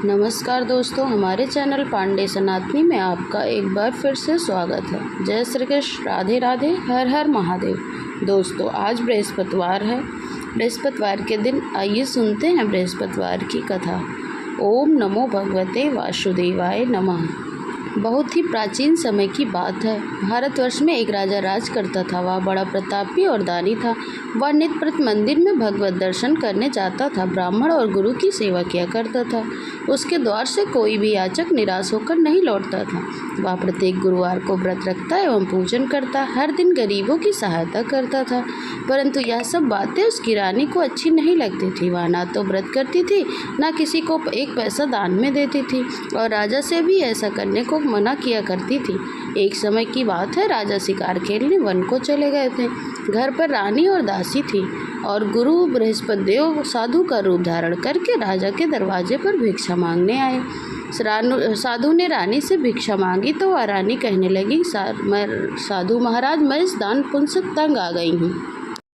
नमस्कार दोस्तों, हमारे चैनल पांडे सनातनी में आपका एक बार फिर से स्वागत है। जय श्री कृष्ण, राधे राधे, हर हर महादेव। दोस्तों, आज बृहस्पतिवार है। बृहस्पतिवार के दिन आइए सुनते हैं बृहस्पतिवार की कथा। ओम नमो भगवते वासुदेवाय नमः। बहुत ही प्राचीन समय की बात है। भारतवर्ष में एक राजा राज करता था। वह बड़ा प्रतापी और दानी था। वह नित्य प्रति मंदिर में भगवत दर्शन करने जाता था। ब्राह्मण और गुरु की सेवा किया करता था। उसके द्वार से कोई भी याचक निराश होकर नहीं लौटता था। वह प्रत्येक गुरुवार को व्रत रखता एवं पूजन करता, हर दिन गरीबों की सहायता करता था। परंतु यह सब बातें उसकी रानी को अच्छी नहीं लगती थी। वह ना तो व्रत करती थी, ना किसी को एक पैसा दान में देती थी और राजा से भी ऐसा करने को मना किया करती थी। एक समय की बात है, राजा शिकार खेलने वन को चले गए थे। घर पर रानी और दासी थी और गुरु बृहस्पति देव साधु का रूप धारण करके राजा के दरवाजे पर भिक्षा मांगने आए। साधु ने रानी से भिक्षा मांगी तो वह रानी कहने लगी, साधु महाराज, मैं इस दान पुण्य से तंग आ गई हूँ।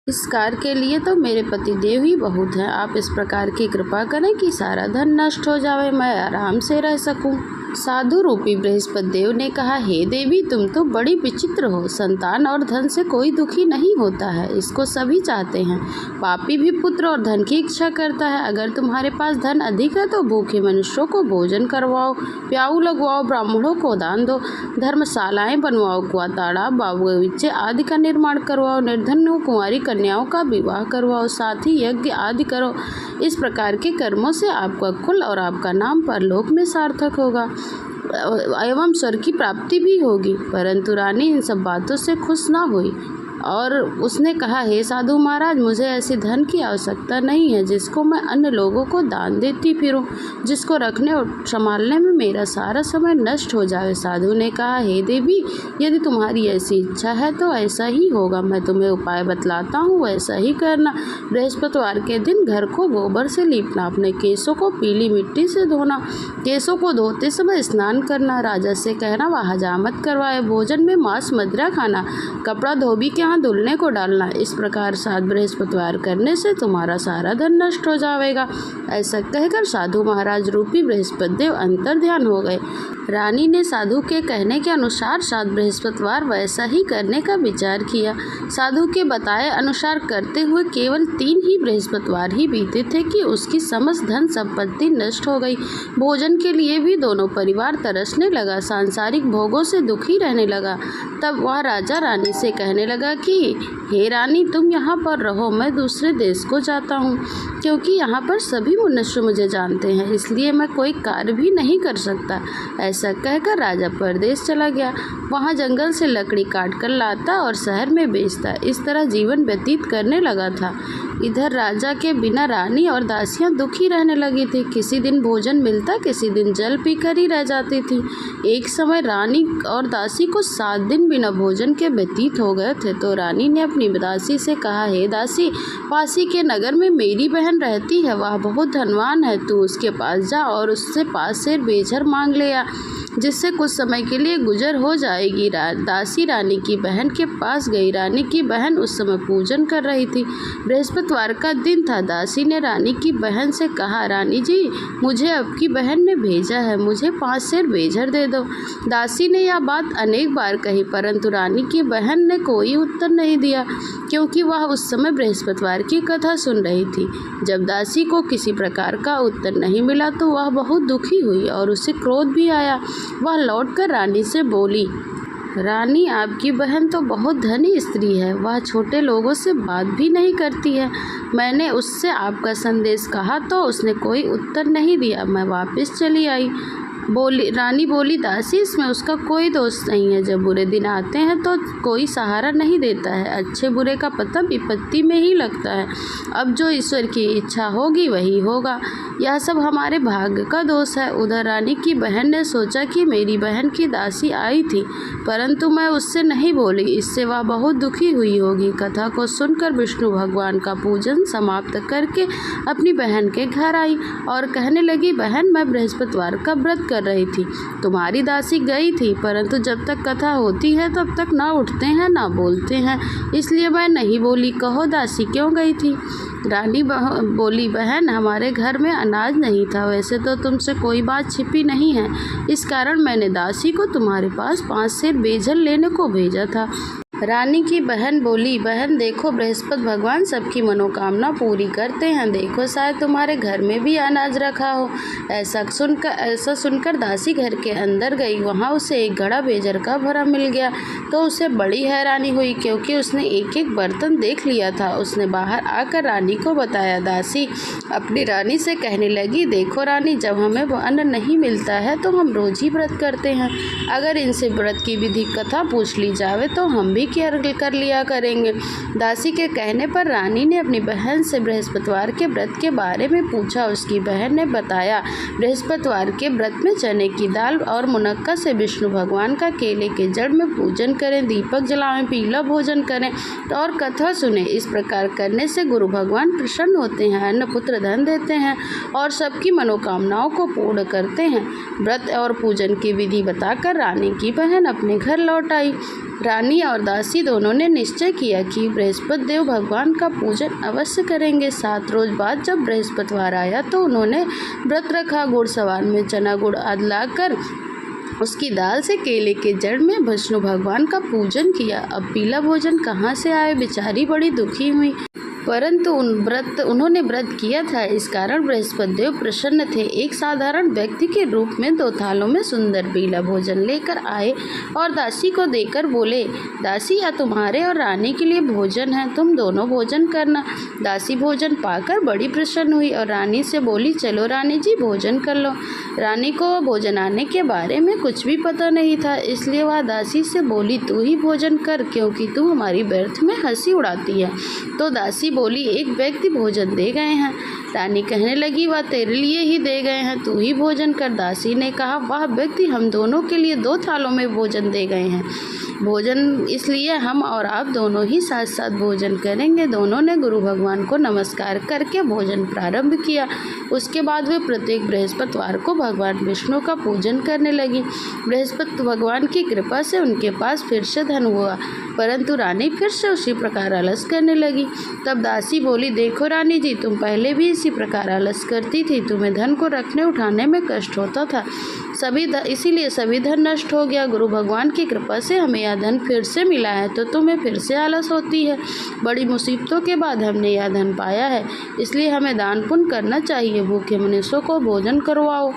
इस कार्य के लिए तो मेरे पति देव ही बहुत हैं। आप इस प्रकार की कृपा करें कि सारा धन नष्ट हो जाए, मैं आराम से रह सकूं। साधु रूपी बृहस्पति देव ने कहा, हे देवी, तुम तो बड़ी विचित्र हो। संतान और धन से कोई दुखी नहीं होता है, इसको सभी चाहते हैं। पापी भी पुत्र और धन की इच्छा करता है। अगर तुम्हारे पास धन अधिक है तो भूखे मनुष्यों को भोजन करवाओ, प्याऊ लगवाओ, ब्राह्मणों को दान दो, धर्मशालाएं बनवाओ, कुआं, तालाब, बागीचे आदि का निर्माण करवाओ, निर्धन कुंवारी कन्याओं का विवाह करवाओ, साथ ही यज्ञ आदि करो। इस प्रकार के कर्मों से आपका कुल और आपका नाम परलोक में सार्थक होगा एवं स्वर्ग की प्राप्ति भी होगी। परंतु रानी इन सब बातों से खुश ना हुई और उसने कहा, हे साधु महाराज, मुझे ऐसे धन की आवश्यकता नहीं है जिसको मैं अन्य लोगों को दान देती फिरूं, जिसको रखने और संभालने में मेरा सारा समय नष्ट हो जाए। साधु ने कहा, हे देवी, यदि तुम्हारी ऐसी इच्छा है तो ऐसा ही होगा। मैं तुम्हें उपाय बतलाता हूँ, वैसा ही करना। बृहस्पतिवार के दिन घर को गोबर से लीपना, अपने केसों को पीली मिट्टी से धोना, केसों को धोते समय स्नान करना, राजा से कहना वह हजामत करवाए, भोजन में मांस मदिरा खाना, कपड़ा धोबी के यहाँ धुलने को डालना। इस प्रकार 7 बृहस्पतिवार करने से तुम्हारा सारा धन नष्ट हो जाएगा। ऐसा कहकर साधु महाराज रूपी बृहस्पति देव अंतर ध्यान हो गए। रानी ने साधु के कहने के अनुसार 7 बृहस्पतिवार वैसा ही करने का विचार किया। साधु के बताए अनुसार करते हुए केवल 3 ही बृहस्पतिवार ही बीते थे कि उसकी समस्त धन संपत्ति नष्ट हो गई। भोजन के लिए भी दोनों परिवार तरसने लगा, सांसारिक भोगों से दुखी रहने लगा। तब वह राजा रानी से कहने लगा कि हे रानी, तुम यहाँ पर रहो, मैं दूसरे देश को जाता हूँ, क्योंकि यहाँ पर सभी मनुष्य मुझे जानते हैं, इसलिए मैं कोई कार्य भी नहीं कर सकता। ऐसा कहकर राजा परदेश चला गया। वहाँ जंगल से लकड़ी काट कर लाता और शहर में बेचता। इस तरह जीवन व्यतीत करने लगा था। इधर राजा के बिना रानी और दासियां दुखी रहने लगी थी। किसी दिन भोजन मिलता, किसी दिन जल पीकर ही रह जाती थी। एक समय रानी और दासी को 7 दिन बिना भोजन के व्यतीत हो गए थे। तो रानी ने अपनी दासी से कहा, हे दासी, पासी के नगर में मेरी बहन रहती है, वह बहुत धनवान है। तू उसके पास जा और उससे 5 सेर बेझर मांग ले आ, जिससे कुछ समय के लिए गुजर हो जाएगी। दासी रानी की बहन के पास गई। रानी की बहन उस समय पूजन कर रही थी। बृहस्पतिवार का दिन था। दासी ने रानी की बहन से कहा, रानी जी, मुझे आपकी बहन ने भेजा है, मुझे 5 सेर बेझर दे दो। दासी ने यह बात अनेक बार कही, परंतु रानी की बहन ने कोई उत्तर नहीं दिया, क्योंकि वह उस समय बृहस्पतिवार की कथा सुन रही थी। जब दासी को किसी प्रकार का उत्तर नहीं मिला तो वह बहुत दुखी हुई और उसे क्रोध भी आया। वह लौटकर रानी से बोली, रानी, आपकी बहन तो बहुत धनी स्त्री है, वह छोटे लोगों से बात भी नहीं करती है। मैंने उससे आपका संदेश कहा तो उसने कोई उत्तर नहीं दिया। मैं वापस चली आई। रानी बोली, दासी, इसमें उसका कोई दोष नहीं है। जब बुरे दिन आते हैं तो कोई सहारा नहीं देता है। अच्छे बुरे का पता विपत्ति में ही लगता है। अब जो ईश्वर की इच्छा होगी वही होगा। यह सब हमारे भाग्य का दोष है। उधर रानी की बहन ने सोचा कि मेरी बहन की दासी आई थी, परंतु मैं उससे नहीं बोली, इससे वह बहुत दुखी हुई होगी। कथा को सुनकर विष्णु भगवान का पूजन समाप्त करके अपनी बहन के घर आई और कहने लगी, बहन, मैं बृहस्पतिवार का व्रत कर रही थी। तुम्हारी दासी गई थी, परंतु जब तक कथा होती है तब तक ना उठते हैं ना बोलते हैं, इसलिए मैं नहीं बोली। कहो दासी क्यों गई थी? रानी बोली, बहन हमारे घर में अनाज नहीं था। वैसे तो तुमसे कोई बात छिपी नहीं है, इस कारण मैंने दासी को तुम्हारे पास 5 सेर बेजल लेने को भेजा था। रानी की बहन बोली, बहन देखो बृहस्पति भगवान सबकी मनोकामना पूरी करते हैं, देखो शायद तुम्हारे घर में भी अनाज रखा हो। ऐसा सुनकर दासी घर के अंदर गई। वहाँ उसे एक घड़ा बेजर का भरा मिल गया तो उसे बड़ी हैरानी हुई, क्योंकि उसने एक एक बर्तन देख लिया था। उसने बाहर आकर रानी को बताया। दासी अपनी रानी से कहने लगी, देखो रानी, जब हमें अन्न नहीं मिलता है तो हम रोज ही व्रत करते हैं। अगर इनसे व्रत की विधि कथा पूछ ली जावे तो हम भी कर लिया करेंगे। दासी के कहने पर रानी ने अपनी बहन से बृहस्पतिवार के व्रत के बारे में पूछा। उसकी बहन ने बताया, बृहस्पतिवार के व्रत में चने की दाल और मुनक्का से विष्णु भगवान का केले के जड़ में पूजन करें, दीपक जलाएं, पीला भोजन करें और कथा सुने। इस प्रकार करने से गुरु भगवान प्रसन्न होते हैं, अन्न पुत्र धन देते हैं और सबकी मनोकामनाओं को पूर्ण करते हैं। व्रत और पूजन की विधि बताकर रानी की बहन अपने घर लौट आई। रानी और दासी दोनों ने निश्चय किया कि बृहस्पति देव भगवान का पूजन अवश्य करेंगे। 7 रोज बाद जब बृहस्पतिवार आया तो उन्होंने व्रत रखा। घुड़सवार में चना गुड़ आदि लाकर उसकी दाल से केले के जड़ में विष्णु भगवान का पूजन किया। अब पीला भोजन कहाँ से आए? बेचारी बड़ी दुखी हुई, परंतु उन्होंने व्रत किया था, इस कारण बृहस्पति देव प्रसन्न थे। एक साधारण व्यक्ति के रूप में 2 थालों में सुंदर पीला भोजन लेकर आए और दासी को देकर बोले, दासी यह तुम्हारे और रानी के लिए भोजन है, तुम दोनों भोजन करना। दासी भोजन पाकर बड़ी प्रसन्न हुई और रानी से बोली, चलो रानी जी भोजन कर लो। रानी को भोजन आने के बारे में कुछ भी पता नहीं था, इसलिए वह दासी से बोली, तू ही भोजन कर, क्योंकि तू हमारी व्यर्थ में हंसी उड़ाती है। तो दासी बोली, एक व्यक्ति भोजन दे गए हैं। रानी कहने लगी, वह तेरे लिए ही दे गए हैं, तू ही भोजन कर। दासी ने कहा, वह व्यक्ति हम दोनों के लिए 2 थालों में भोजन दे गए हैं। भोजन इसलिए हम और आप दोनों ही साथ साथ भोजन करेंगे। दोनों ने गुरु भगवान को नमस्कार करके भोजन प्रारंभ किया। उसके बाद वे प्रत्येक बृहस्पतिवार को भगवान विष्णु का पूजन करने लगी। बृहस्पति भगवान की कृपा से उनके पास फिर से धन हुआ, परंतु रानी फिर से उसी प्रकार आलस करने लगी। तब दासी बोली, देखो रानी जी, तुम पहले भी इसी प्रकार आलस करती थी, तुम्हें धन को रखने उठाने में कष्ट होता था, इसीलिए सभी धन नष्ट हो गया। गुरु भगवान की कृपा से हमें यह धन फिर से मिला है, तो तुम्हें फिर से आलस होती है। बड़ी मुसीबतों के बाद हमने यह धन पाया है, इसलिए हमें दान पुण्य करना चाहिए। भूखे मनुष्यों को भोजन करवाओ,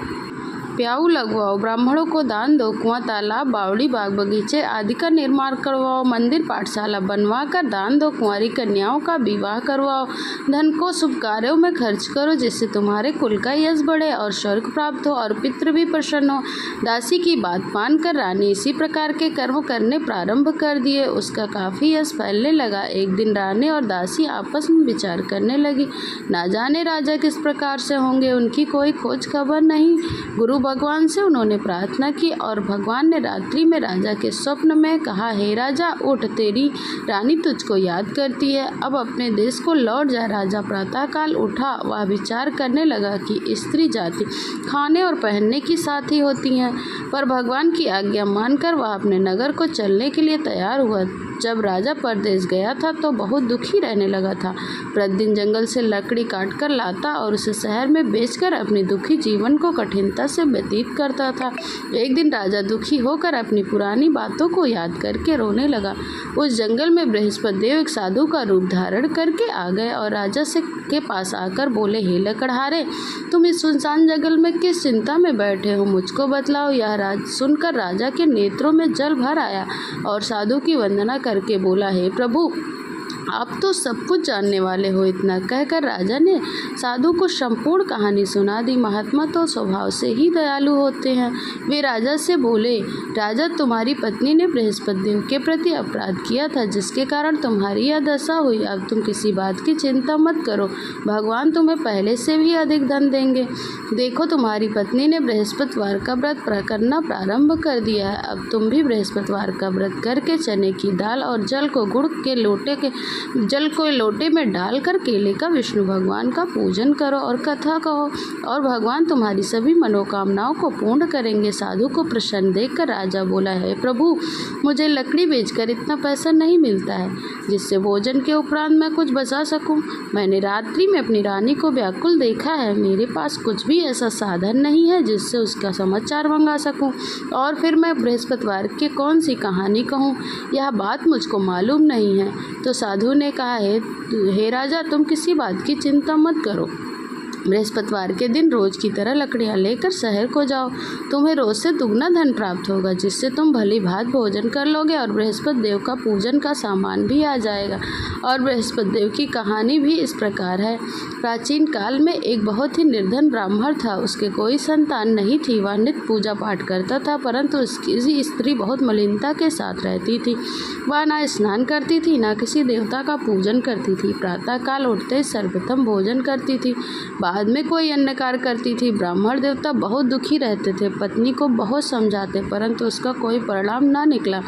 प्याऊ लगवाओ, ब्राह्मणों को दान दो, कुआं तालाब बावड़ी बाग बगीचे आदि का निर्माण करवाओ, मंदिर पाठशाला बनवा कर दान दो, कुंवारी कन्याओं का विवाह करवाओ। धन को शुभ कार्यों में खर्च करो, जिससे तुम्हारे कुल का यश बढ़े और स्वर्ग प्राप्त हो और पितृ भी प्रसन्न हो। दासी की बात मानकर रानी इसी प्रकार के कर्म करने प्रारंभ कर दिए। उसका काफ़ी यश फैलने लगा। एक दिन रानी और दासी आपस में विचार करने लगी, ना जाने राजा किस प्रकार से होंगे, उनकी कोई खोज खबर नहीं। गुरु भगवान से उन्होंने प्रार्थना की और भगवान ने रात्रि में राजा के स्वप्न में कहा, हे राजा उठ, तेरी रानी तुझको याद करती है, अब अपने देश को लौट जा। राजा प्रातःकाल उठा। वह विचार करने लगा कि स्त्री जाति खाने और पहनने की साथी होती हैं, पर भगवान की आज्ञा मानकर वह अपने नगर को चलने के लिए तैयार हुआ। जब राजा परदेश गया था तो बहुत दुखी रहने लगा था। प्रतिदिन जंगल से लकड़ी काटकर लाता और उसे शहर में बेचकर अपने दुखी जीवन को कठिनता से व्यतीत करता था। एक दिन राजा दुखी होकर अपनी पुरानी बातों को याद करके रोने लगा। उस जंगल में बृहस्पति देव एक साधु का रूप धारण करके आ गए और राजा के पास आकर बोले, हे लकड़हारे, तुम इस सुनसान जंगल में किस चिंता में बैठे हो, मुझको बतलाओ। यह सुनकर राजा के नेत्रों में जल भर आया और साधु की वंदना करके बोला, हे प्रभु, आप तो सब कुछ जानने वाले हो। इतना कहकर राजा ने साधु को संपूर्ण कहानी सुना दी। महात्मा तो स्वभाव से ही दयालु होते हैं। वे राजा से बोले, राजा, तुम्हारी पत्नी ने बृहस्पति देव के प्रति अपराध किया था, जिसके कारण तुम्हारी यह दशा हुई। अब तुम किसी बात की चिंता मत करो, भगवान तुम्हें पहले से भी अधिक धन देंगे। देखो, तुम्हारी पत्नी ने बृहस्पतिवार का व्रत करना प्रारंभ कर दिया है। अब तुम भी बृहस्पतिवार का व्रत करके चने की दाल और जल को गुड़ के लोटे के जल को लोटे में डालकर केले का विष्णु भगवान का पूजन करो और कथा कहो और भगवान तुम्हारी सभी मनोकामनाओं को पूर्ण करेंगे। साधु को प्रसन्न देखकर राजा बोला, है प्रभु, मुझे लकड़ी बेचकर इतना पैसा नहीं मिलता है जिससे भोजन के उपरांत मैं कुछ बचा सकूं। मैंने रात्रि में अपनी रानी को व्याकुल देखा है। मेरे पास कुछ भी ऐसा साधन नहीं है जिससे उसका समाचार मंगा सकूं और फिर मैं बृहस्पतिवार की कौन सी कहानी कहूं, यह बात मुझको मालूम नहीं है। तो साधु ने कहा, हे राजा, तुम किसी बात की चिंता मत करो। बृहस्पतिवार के दिन रोज की तरह लकड़ियाँ लेकर शहर को जाओ। तुम्हें रोज से दुगना धन प्राप्त होगा जिससे तुम भली भात भोजन कर लोगे और बृहस्पति देव का पूजन का सामान भी आ जाएगा। और बृहस्पति देव की कहानी भी इस प्रकार है। प्राचीन काल में एक बहुत ही निर्धन ब्राह्मण था। उसके कोई संतान नहीं थी। वह नित्य पूजा पाठ करता था, परंतु उसकी स्त्री बहुत मलिनता के साथ रहती थी। वह ना स्नान करती थी, ना किसी देवता का पूजन करती थी। प्रातःकाल उठते सर्वप्रथम भोजन करती थी, बाद में कोई अन्य कार्य करती थी। ब्राह्मण देवता बहुत दुखी रहते थे। पत्नी को बहुत समझाते, परंतु उसका कोई परिणाम ना निकला।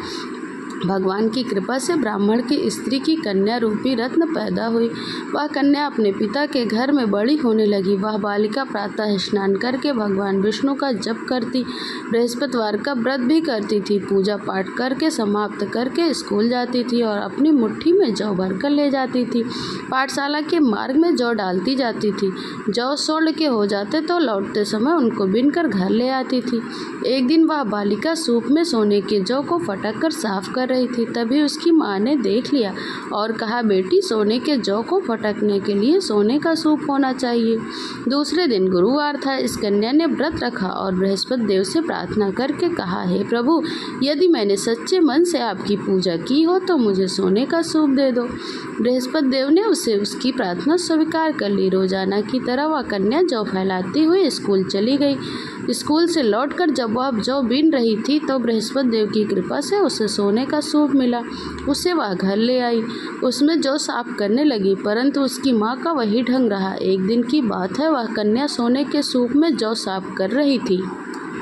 भगवान की कृपा से ब्राह्मण की स्त्री की कन्या रूपी रत्न पैदा हुई। वह कन्या अपने पिता के घर में बड़ी होने लगी। वह बालिका प्रातः स्नान करके भगवान विष्णु का जप करती, बृहस्पतिवार का व्रत भी करती थी, पूजा पाठ करके समाप्त करके स्कूल जाती थी और अपनी मुट्ठी में जौ भर कर ले जाती थी। पाठशाला के मार्ग में जौ डालती जाती थी। जौ सोड़ के हो जाते तो लौटते समय उनको बीनकर घर ले आती थी। एक दिन वह बालिका सूप में सोने के जौ को फटक कर साफ कर रही थी। तभी उसकी माँ ने देख लिया और कहा, बेटी, सोने के जौ को फटकने के लिए सोने का सूप होना चाहिए। दूसरे दिन गुरुवार था। इस कन्या ने व्रत रखा और बृहस्पति देव से प्रार्थना करके कहा, हे प्रभु, यदि मैंने सच्चे मन से आपकी पूजा की हो तो मुझे सोने का सूप दे दो। बृहस्पति देव ने उसे उसकी प्रार्थना स्वीकार कर ली। रोजाना की तरह वह कन्या जौ फैलाती हुई स्कूल चली गई। स्कूल से लौटकर जब वह जौ बीन रही थी तो बृहस्पति देव की कृपा से उसे सोने का सूप मिला। उसे वह घर ले आई। उसमें जौ साफ करने लगी, परंतु उसकी माँ का वही ढंग रहा। एक दिन की बात है, वह कन्या सोने के सूप में जौ साफ कर रही थी।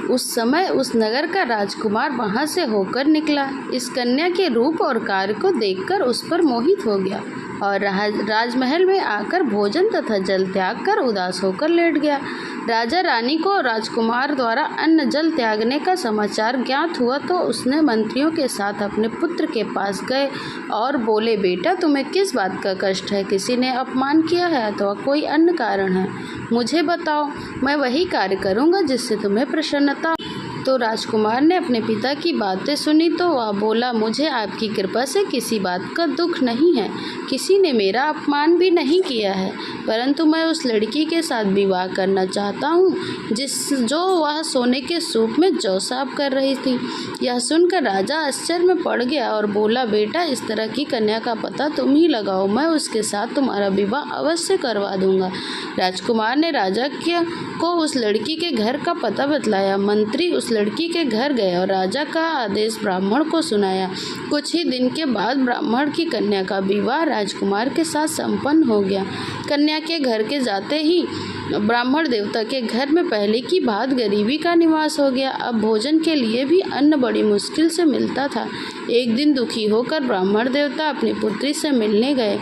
उस समय उस नगर का राजकुमार वहाँ से होकर निकला। इस कन्या के रूप और कार्य को देखकर उस पर मोहित हो गया और राजमहल में आकर भोजन तथा जल त्याग कर उदास होकर लेट गया। राजा रानी को राजकुमार द्वारा अन्न जल त्यागने का समाचार ज्ञात हुआ तो उसने मंत्रियों के साथ अपने पुत्र के पास गए और बोले, बेटा, तुम्हें किस बात का कष्ट है? किसी ने अपमान किया है अथवा कोई अन्य कारण है? मुझे बताओ, मैं वही कार्य करूँगा जिससे तुम्हें प्रसन्नता। तो राजकुमार ने अपने पिता की बातें सुनी तो वह बोला, मुझे आपकी कृपा से किसी बात का दुख नहीं है। किसी ने मेरा अपमान भी नहीं किया है, परंतु मैं उस लड़की के साथ विवाह करना चाहता हूँ जो वह सोने के सूप में जौ साफ कर रही थी। यह सुनकर राजा आश्चर्य में पड़ गया और बोला, बेटा, इस तरह की कन्या का पता तुम ही लगाओ, मैं उसके साथ तुम्हारा विवाह अवश्य करवा दूंगा। राजकुमार ने राजा को उस लड़की के घर का पता बतलाया। मंत्री उस लड़की के घर गए और राजा का आदेश ब्राह्मण को सुनाया। कुछ ही दिन के बाद ब्राह्मण की कन्या का विवाह राजकुमार के साथ संपन्न हो गया। कन्या के घर के जाते ही ब्राह्मण देवता के घर में पहले की भांति गरीबी का निवास हो गया। अब भोजन के लिए भी अन्न बड़ी मुश्किल से मिलता था। एक दिन दुखी होकर ब्राह्मण देवता अपनी पुत्री से मिलने गए।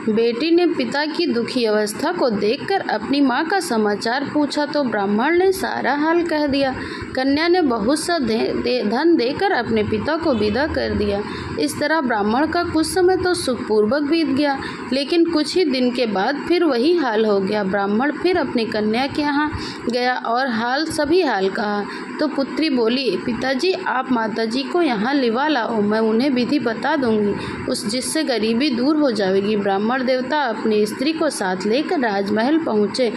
बेटी ने पिता की दुखी अवस्था को देखकर अपनी माँ का समाचार पूछा तो ब्राह्मण ने सारा हाल कह दिया। कन्या ने बहुत सा धन देकर अपने पिता को विदा कर दिया। इस तरह ब्राह्मण का कुछ समय तो सुखपूर्वक बीत गया, लेकिन कुछ ही दिन के बाद फिर वही हाल हो गया। ब्राह्मण फिर अपनी कन्या के यहाँ गया और सभी हाल कहा तो पुत्री बोली, पिताजी, आप माताजी को यहाँ लिवा लाओ, मैं उन्हें विधि बता दूंगी, जिससे गरीबी दूर हो जाएगी। ब्राह्मण देवता अपनी स्त्री को साथ लेकर राजमहल पहुँचे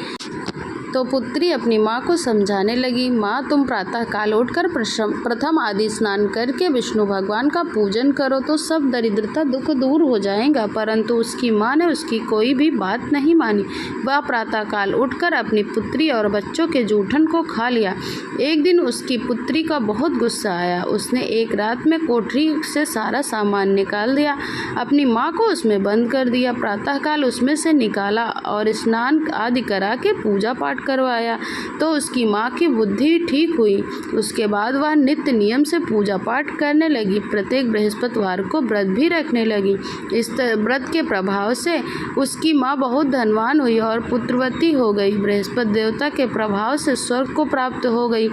तो पुत्री अपनी माँ को समझाने लगी, माँ, तुम प्रातःकाल उठकर प्रथम आदि स्नान करके विष्णु भगवान का पूजन करो तो सब दरिद्रता दुख दूर हो जाएगा। परंतु उसकी माँ ने उसकी कोई भी बात नहीं मानी। वह प्रातःकाल उठकर अपनी पुत्री और बच्चों के जूठन को खा लिया। एक दिन उसकी पुत्री का बहुत गुस्सा आया। उसने एक रात में कोठरी से सारा सामान निकाल दिया, अपनी माँ को उसमें बंद कर दिया। प्रातःकाल उसमें से निकाला और स्नान आदि करा के पूजा पाठ पाठ करवाया तो उसकी माँ की बुद्धि ठीक हुई। उसके बाद वह नित्य नियम से पूजा पाठ करने लगी। प्रत्येक बृहस्पतिवार को व्रत भी रखने लगी। इस व्रत के प्रभाव से उसकी माँ बहुत धनवान हुई और पुत्रवती हो गई। बृहस्पति देवता के प्रभाव से स्वर्ग को प्राप्त हो गई।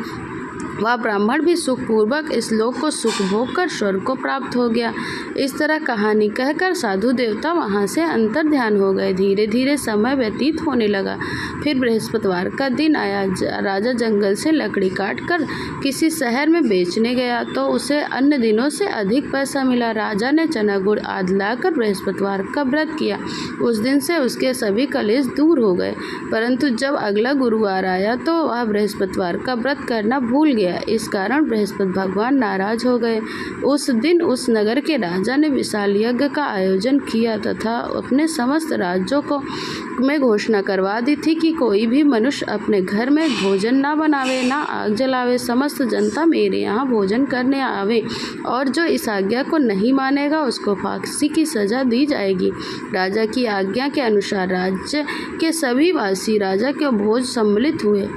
वह ब्राह्मण भी सुखपूर्वक इस लोक को सुख भोग कर स्वर्ग को प्राप्त हो गया। इस तरह कहानी कहकर साधु देवता वहाँ से अंतर ध्यान हो गए। धीरे धीरे समय व्यतीत होने लगा। फिर बृहस्पतिवार का दिन आया। राजा जंगल से लकड़ी काट कर किसी शहर में बेचने गया तो उसे अन्य दिनों से अधिक पैसा मिला। राजा ने चना गुड़ आदि लाकर बृहस्पतिवार का व्रत किया। उस दिन से उसके सभी कलेश दूर हो गए। परंतु जब अगला गुरुवार आया तो वह बृहस्पतिवार का व्रत करना भूल गया। इस कारण बृहस्पति भगवान नाराज हो गए। उस दिन उस नगर के राजा ने विशाल यज्ञ का आयोजन किया तथा अपने समस्त राज्यों को में घोषणा करवा दी थी कि कोई भी मनुष्य अपने घर में भोजन ना बनावे, ना आग जलावे। समस्त जनता मेरे यहाँ भोजन करने आवे और जो इस आज्ञा को नहीं मानेगा उसको फांसी की सजा दी जाएगी। राजा की आज्ञा के अनुसार राज्य के सभी वासी राजा के भोज सम्मिलित हुए।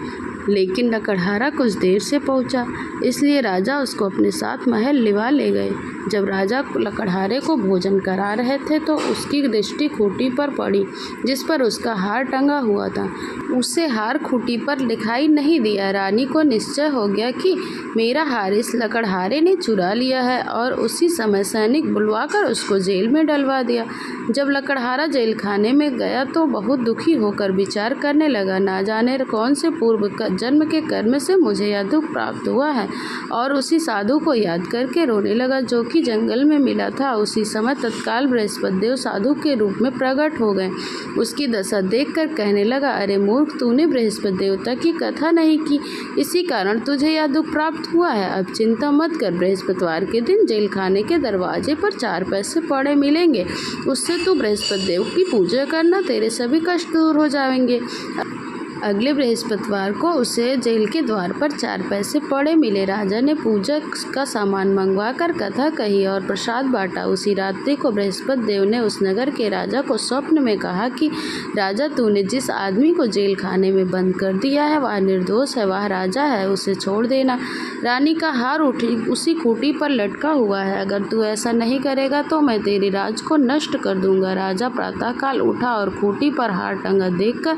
लेकिन लकड़हारा कुछ देर से पहुंचा, इसलिए राजा उसको अपने साथ महल लिवा ले गए। जब राजा लकड़हारे को भोजन करा रहे थे तो उसकी दृष्टि खूंटी पर पड़ी जिस पर उसका हार टंगा हुआ था। उसे हार खूंटी पर दिखाई नहीं दिया। रानी को निश्चय हो गया कि मेरा हार इस लकड़हारे ने चुरा लिया है और उसी समय सैनिक बुलवाकर उसको जेल में डलवा दिया। जब लकड़हारा जेल खाने में गया तो बहुत दुखी होकर विचार करने लगा, ना जाने कौन से पूर्व जन्म के कर्म से मुझे यह दुख प्राप्त हुआ है। और उसी साधु को याद करके रोने लगा जो कि जंगल में मिला था। उसी समय तत्काल बृहस्पति देव साधु के रूप में प्रकट हो गए। उसकी दशा देखकर कहने लगा, अरे मूर्ख, तूने बृहस्पति देवता की कथा नहीं की, इसी कारण तुझे यह दुख प्राप्त हुआ है। अब चिंता मत कर, बृहस्पतिवार के दिन जेल खाने के दरवाजे पर 4 पैसे पड़े मिलेंगे, उससे तू बृहस्पति देव की पूजा करना, तेरे सभी कष्ट दूर हो जाएंगे। अगले बृहस्पतिवार को उसे जेल के द्वार पर 4 पैसे पड़े मिले। राजा ने पूजा का सामान मंगवाकर कथा कही और प्रसाद बांटा। उसी रात्रि को बृहस्पति देव ने उस नगर के राजा को स्वप्न में कहा कि राजा, तूने जिस आदमी को जेल खाने में बंद कर दिया है वह निर्दोष है, वह राजा है, उसे छोड़ देना। रानी का हार उसी खूंटी पर लटका हुआ है। अगर तू ऐसा नहीं करेगा तो मैं तेरे राज को नष्ट कर दूंगा। राजा प्रातःकाल उठा और खूंटी पर हार टंगा देखकर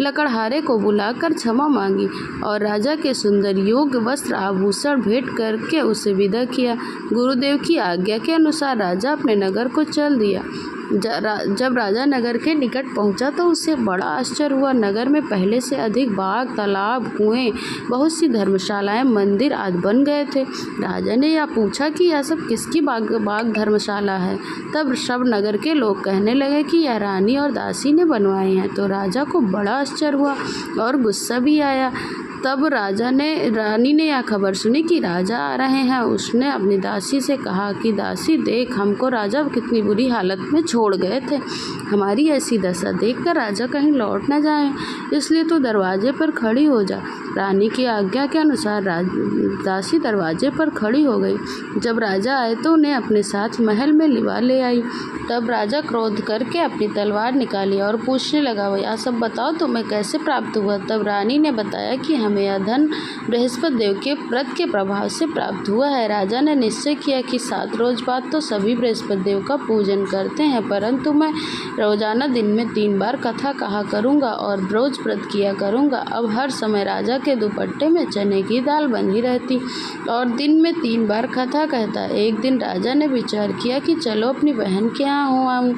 लकड़हारे को बुलाकर क्षमा मांगी और राजा के सुंदर योग्य वस्त्र आभूषण भेंट करके उसे विदा किया। गुरुदेव की आज्ञा के अनुसार राजा अपने नगर को चल दिया। जब राजा नगर के निकट पहुंचा तो उसे बड़ा आश्चर्य हुआ। नगर में पहले से अधिक बाग, तालाब, कुएं, बहुत सी धर्मशालाएं, मंदिर आदि बन गए थे। राजा ने यह पूछा कि यह सब किसकी बाग धर्मशाला है। तब सब नगर के लोग कहने लगे कि यह रानी और दासी ने बनवाए हैं। तो राजा को बड़ा आश्चर्य हुआ और गुस्सा भी आया। तब रानी ने यह खबर सुनी कि राजा आ रहे हैं। उसने अपनी दासी से कहा कि दासी, देख, हमको राजा कितनी बुरी हालत में छोड़ गए थे। हमारी ऐसी दशा देखकर राजा कहीं लौट न जाए, इसलिए तू दरवाजे पर खड़ी हो जा। रानी की आज्ञा के अनुसार दासी दरवाजे पर खड़ी हो गई। जब राजा आए तो उन्हें अपने साथ महल में लिवा ले आई। तब राजा क्रोध करके अपनी तलवार निकाली और पूछने लगा, यह सब बताओ तुम्हें कैसे प्राप्त हुआ। तब रानी ने बताया कि हमें यह धन बृहस्पति देव के व्रत के प्रभाव से प्राप्त हुआ है। राजा ने निश्चय किया कि 7 रोज बाद तो सभी बृहस्पति देव का पूजन करते हैं, परंतु मैं रोजाना दिन में 3 बार कथा कहा करूँगा और रोज व्रत किया करूँगा। अब हर समय राजा के दुपट्टे में चने की दाल बंधी रहती और दिन में 3 बार कथा कहता। एक दिन राजा ने विचार किया कि चलो अपनी बहन के यहाँ हो आऊँ।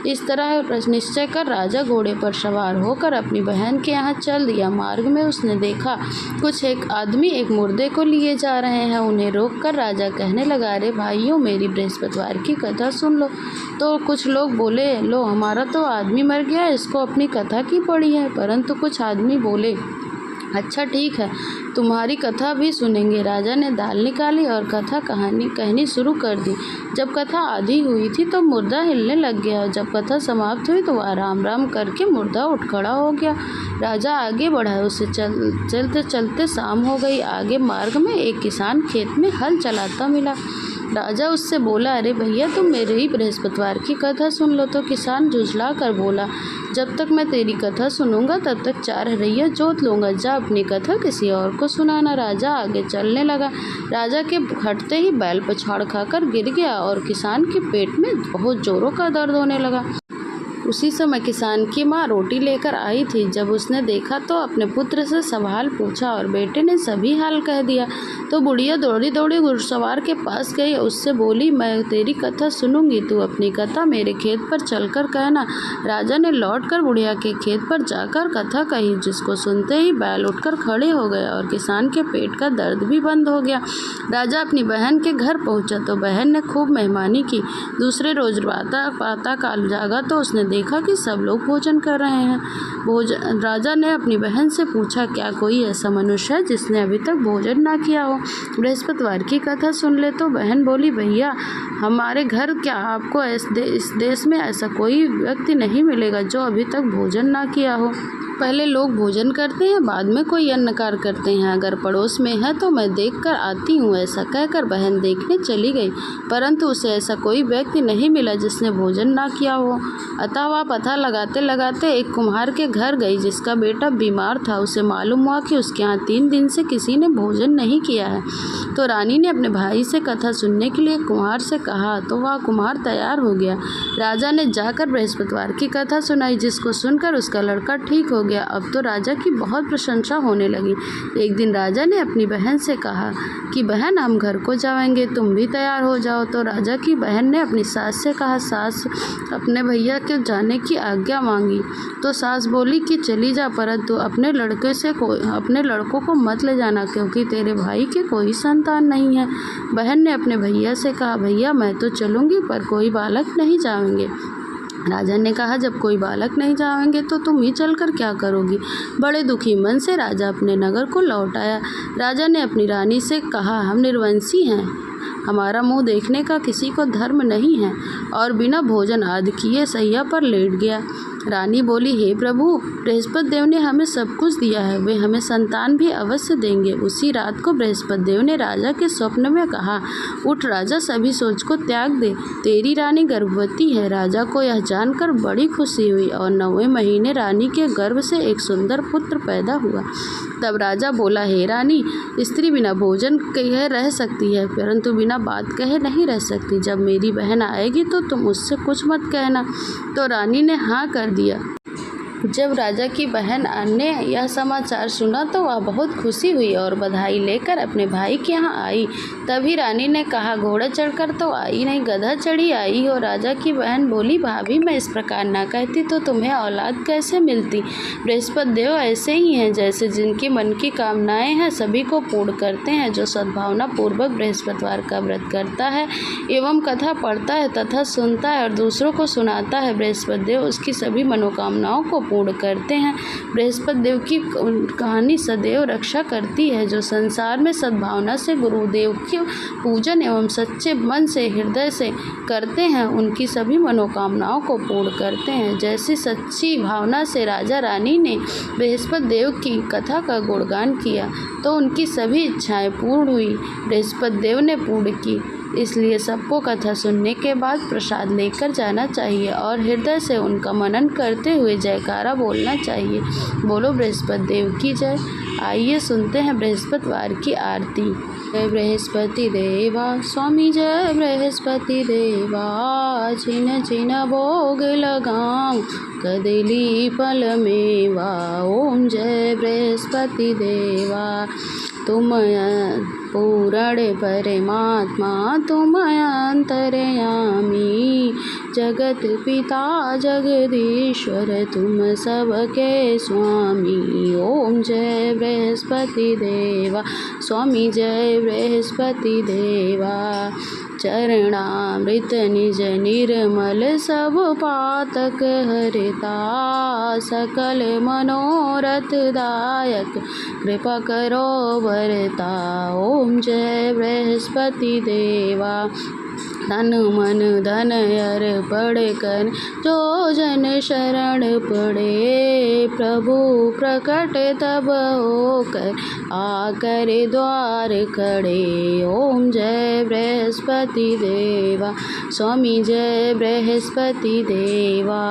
इस तरह निश्चय कर राजा घोड़े पर सवार होकर अपनी बहन के यहाँ चल दिया। मार्ग में उसने देखा कुछ एक आदमी एक मुर्दे को लिए जा रहे हैं। उन्हें रोककर राजा कहने लगा, अरे भाइयों, मेरी बृहस्पतिवार की कथा सुन लो। तो कुछ लोग बोले, लो, हमारा तो आदमी मर गया, इसको अपनी कथा की पड़ी है। परंतु कुछ आदमी बोले, अच्छा ठीक है, तुम्हारी कथा भी सुनेंगे। राजा ने दाल निकाली और कथा कहनी शुरू कर दी। जब कथा आधी हुई थी तो मुर्दा हिलने लग गया। जब कथा समाप्त हुई तो वह राम राम करके मुर्दा उठ खड़ा हो गया। राजा आगे बढ़ा। उसे चलते चलते शाम हो गई। आगे मार्ग में एक किसान खेत में हल चलाता मिला। राजा उससे बोला, अरे भैया, तुम मेरे ही बृहस्पतिवार की कथा सुन लो। तो किसान झुझला कर बोला, जब तक मैं तेरी कथा सुनूंगा तब तक 4 हरैया जोत लूँगा। जा अपनी कथा किसी और को सुनाना। राजा आगे चलने लगा। राजा के हटते ही बैल पछाड़ खाकर गिर गया और किसान के पेट में बहुत जोरों का दर्द होने लगा। उसी समय किसान की माँ रोटी लेकर आई थी। जब उसने देखा तो अपने पुत्र से सवाल पूछा और बेटे ने सभी हाल कह दिया। तो बुढ़िया दौड़ी दौड़ी घुड़सवार के पास गई। उससे बोली, मैं तेरी कथा सुनूंगी, तू अपनी कथा मेरे खेत पर चलकर कहना। राजा ने लौटकर बुढ़िया के खेत पर जाकर कथा कही, जिसको सुनते ही बैल उठकर खड़े हो गए और किसान के पेट का दर्द भी बंद हो गया। राजा अपनी बहन के घर पहुंचा तो बहन ने खूब मेहमानी की। दूसरे रोज प्रातः काल जागा तो उसने देखा कि सब लोग भोजन कर रहे हैं। राजा ने अपनी बहन से पूछा, क्या कोई ऐसा मनुष्य है जिसने अभी तक भोजन ना किया हो? बृहस्पतिवार की कथा सुन ले। तो बहन बोली, भैया हमारे घर क्या आपको इस देश में ऐसा कोई व्यक्ति नहीं मिलेगा जो अभी तक भोजन ना किया हो। पहले लोग भोजन करते हैं, बाद में कोई अन्नकार करते हैं। अगर पड़ोस में है तो मैं देखकर आती हूँ। ऐसा कहकर बहन देखने चली गई, परंतु उसे ऐसा कोई व्यक्ति नहीं मिला जिसने भोजन ना किया हो। अतः वह पता लगाते लगाते एक कुम्हार के घर गई जिसका बेटा बीमार था। उसे मालूम हुआ कि उसके यहाँ 3 दिन से किसी ने भोजन नहीं किया है। तो रानी ने अपने भाई से कथा सुनने के लिए कुम्हार से कहा, तो वह कुम्हार तैयार हो गया। राजा ने जाकर बृहस्पतिवार की कथा सुनाई, जिसको सुनकर उसका लड़का ठीक हो गया। अब तो राजा की बहुत प्रशंसा होने लगी। एक दिन राजा ने अपनी बहन से कहा कि बहन, हम घर को जाएंगे, तुम भी तैयार हो जाओ। तो राजा की बहन ने अपनी सास से कहा। सास अपने भैया के जाने की आज्ञा मांगी तो सास बोली कि चली जा, परंतु अपने लड़कों को मत ले जाना, क्योंकि तेरे भाई के कोई संतान नहीं है। बहन ने अपने भैया से कहा, भैया मैं तो चलूँगी पर कोई बालक नहीं जाएंगे। राजा ने कहा, जब कोई बालक नहीं जाएंगे तो तुम ही चलकर क्या करोगी? बड़े दुखी मन से राजा अपने नगर को लौट आया। राजा ने अपनी रानी से कहा, हम निर्वंशी हैं, हमारा मुंह देखने का किसी को धर्म नहीं है, और बिना भोजन आदि किए सैया पर लेट गया। रानी बोली, हे प्रभु, बृहस्पति देव ने हमें सब कुछ दिया है, वे हमें संतान भी अवश्य देंगे। उसी रात को बृहस्पति देव ने राजा के स्वप्न में कहा, उठ राजा, सभी सोच को त्याग दे, तेरी रानी गर्भवती है। राजा को यह जानकर बड़ी खुशी हुई और 9वें महीने रानी के गर्भ से एक सुंदर पुत्र पैदा हुआ। तब राजा बोला, हे रानी, स्त्री बिना भोजन कहे रह सकती है, परंतु बिना बात कहे नहीं रह सकती। जब मेरी बहन आएगी तो तुम उससे कुछ मत कहना। तो रानी ने हाँ कर दिया। जब राजा की बहन ने यह समाचार सुना तो वह बहुत खुशी हुई और बधाई लेकर अपने भाई के यहाँ आई। तभी रानी ने कहा, घोड़ा चढ़कर तो आई नहीं, गधा चढ़ी आई हो। राजा की बहन बोली, भाभी मैं इस प्रकार ना कहती तो तुम्हें औलाद कैसे मिलती? बृहस्पति देव ऐसे ही हैं, जैसे जिनकी मन की कामनाएं हैं सभी को पूर्ण करते हैं। जो सद्भावना पूर्वक बृहस्पतिवार का व्रत करता है एवं कथा पढ़ता है तथा सुनता है और दूसरों को सुनाता है, बृहस्पति देव उसकी सभी मनोकामनाओं को पूर्ण करते हैं। बृहस्पति देव की कहानी सदैव रक्षा करती है। जो संसार में सद्भावना से गुरुदेव के पूजन एवं सच्चे मन से हृदय से करते हैं, उनकी सभी मनोकामनाओं को पूर्ण करते हैं। जैसी सच्ची भावना से राजा रानी ने बृहस्पति देव की कथा का गुणगान किया तो उनकी सभी इच्छाएं पूर्ण हुई, बृहस्पति देव ने पूर्ण की। इसलिए सबको कथा सुनने के बाद प्रसाद लेकर जाना चाहिए और हृदय से उनका मनन करते हुए जयकारा बोलना चाहिए। बोलो बृहस्पति देव की जय। आइए सुनते हैं बृहस्पतिवार की आरती। जय बृहस्पति देवा स्वामी, जय बृहस्पति देवा, छिन छिन भोग लगाऊं कदली फल मेवा। ओम जय बृहस्पति देवा। तुम पूर्ण परमात्मा, तुम अंतर्यामी, जगत पिता जगदीश्वर, तुम सबके स्वामी। ओम जय बृहस्पति देवा स्वामी, जय बृहस्पति देवा। चरणामृत निज निर्मल सब पातक हरिता, सकल मनोरथ दायक कृपा करो बरता। ओम जय बृहस्पति देवा। तन मन धन अर्पण कर जो जन शरण पड़े, प्रभु प्रकट तब होकर आकर द्वार खड़े। ओम जय बृहस्पति देवा स्वामी, जय बृहस्पति देवा।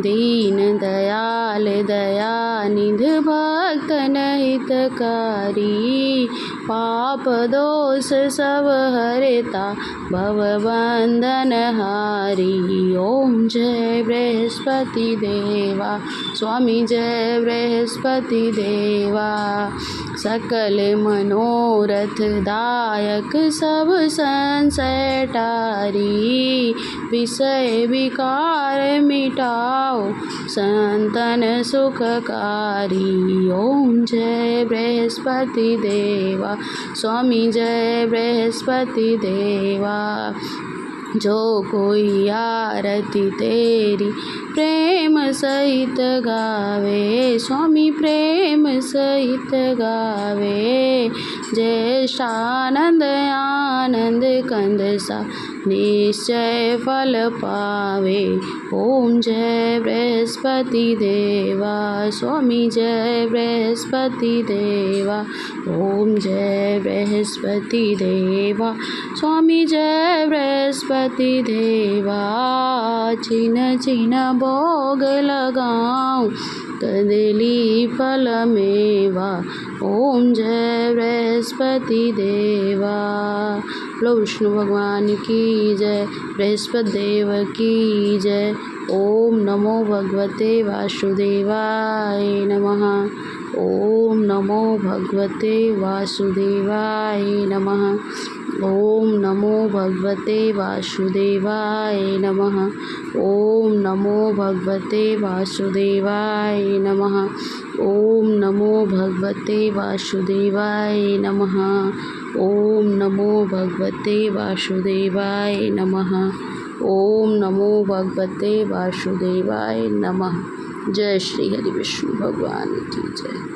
दीन दयाल दयानिध भक्तन हितकारी, पाप दोष सब हरता भव बंधन हारी। ओम जय बृहस्पति देवा, स्वामी जय बृहस्पति देवा। सकल मनोरथ दायक सब संशय टारी, विषय विकार मिटाओ संतन सुखकारी। ओम जय बृहस्पति देवा, स्वामी जय बृहस्पति देवा। जो कोई आरती तेरी प्रेम सहित गावे, स्वामी प्रेम सहित गावे। ज्येष्ठानंद आनंद कंद सा निश्चय फल पावे। ओम जय बृहस्पति देवा, स्वामी जय बृहस्पति देवा। ओम जय बृहस्पति देवा, स्वामी जय बृहस्पति देवा। छिन छिन भोग लगाऊं कदली फल मेवा। ओम जय बृहस्पति देवा। बोलो विष्णु भगवान की जय, बृहस्पति देव की जय। ओम नमो भगवते वासुदेवाय नमः। ओम नमो भगवते वासुदेवाय नमः। ओम नमो भगवते वासुदेवाय नमः। ओम नमो भगवते वासुदेवाय नमः। ओम नमो भगवते वासुदेवाय नमः। ओम नमो भगवते वासुदेवाय नमः। ओम नमो भगवते वासुदेवाय नमः। जय श्री हरि विष्णु भगवान की जय।